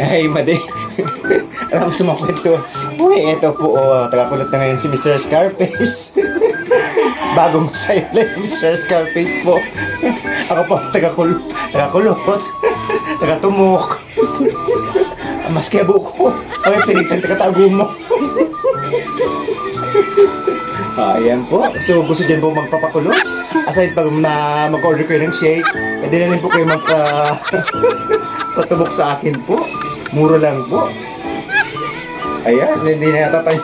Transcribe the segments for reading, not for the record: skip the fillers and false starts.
Ay, madi. Alam mo sumakwento. Uy, eto po, tagakulot na ngayon si Mr. Scarface. Bagong masaya lang yung Mr. Scarface po. Ako po, tagakulot, tagatumok. Maski abo ko. Ay, pinigtan, tagatago mo. Ayan po. So, gusto dyan po magpapakulo. Aside pag mag-order kayo ng shake, pwede na rin po kayo patubok sa akin po. Muro lang po. Ayan, hindi na yata tayo.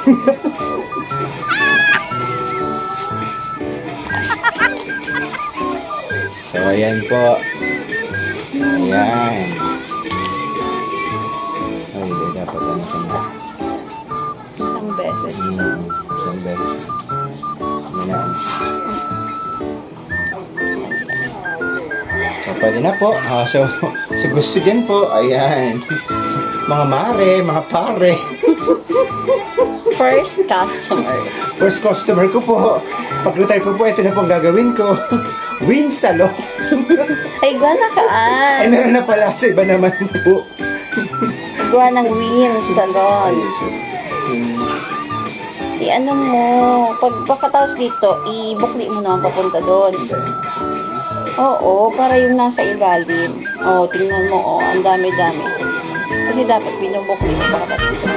So, ayan po. Ayan. Ay, hindi dapat ano ka na. Isang beses. Isang beses. Ayan. So, pwede na po. So gusto dyan po, ayan. Mga mare, mga pare. First customer. First customer ko po. Pag-retire ko po, ito na po ang gagawin ko. Win salon. Ay, gawa na kaan. Ay, meron na pala sa iba naman po. Gawa ng Win Salon. I-ano mo, pag pagkatapos dito, i-bukli mo naman papunta doon. Oo, para yung nasa ilalim. Oo, tingnan mo, ang dami-dami. Kasi dapat binubukli mo pagkatapos dito.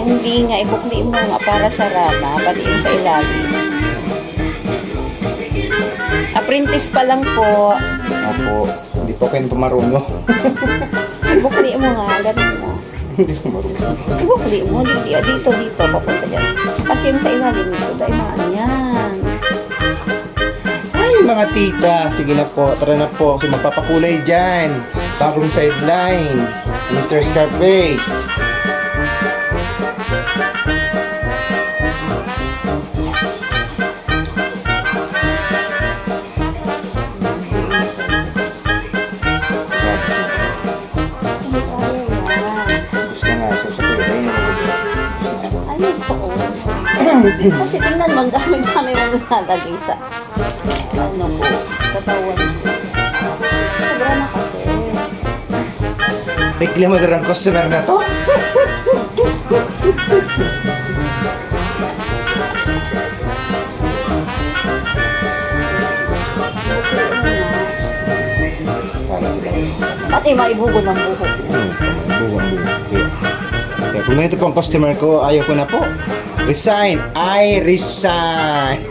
Hindi nga, ibukli mo nga para sa rama, pati yung sa ilalim. Apprentice pa lang po. Opo, hindi po kayo pumarungo. Ibukli mo nga, ganun mo. Hindi ko marunong. Ibukli mo, dito, papunta dyan. Kasi yung sa ilalim nito, dahil maano yan. Ay, mga tita, sige na po, tara na po. So, magpapakulay dyan. Bagong sideline. Mr. Scarface. Gusto nga, so sa kulay. Ano po? Kasi tingnan mo, ang dami-dami mo nalagay sa ano po, katawan ko. Sobra na kasi. Reklamador ang customer na to. Pati maibugod ng buhok. Buwan. Kaya kung ganito po ang customer ko, ayaw ko na po. Resign. I resign.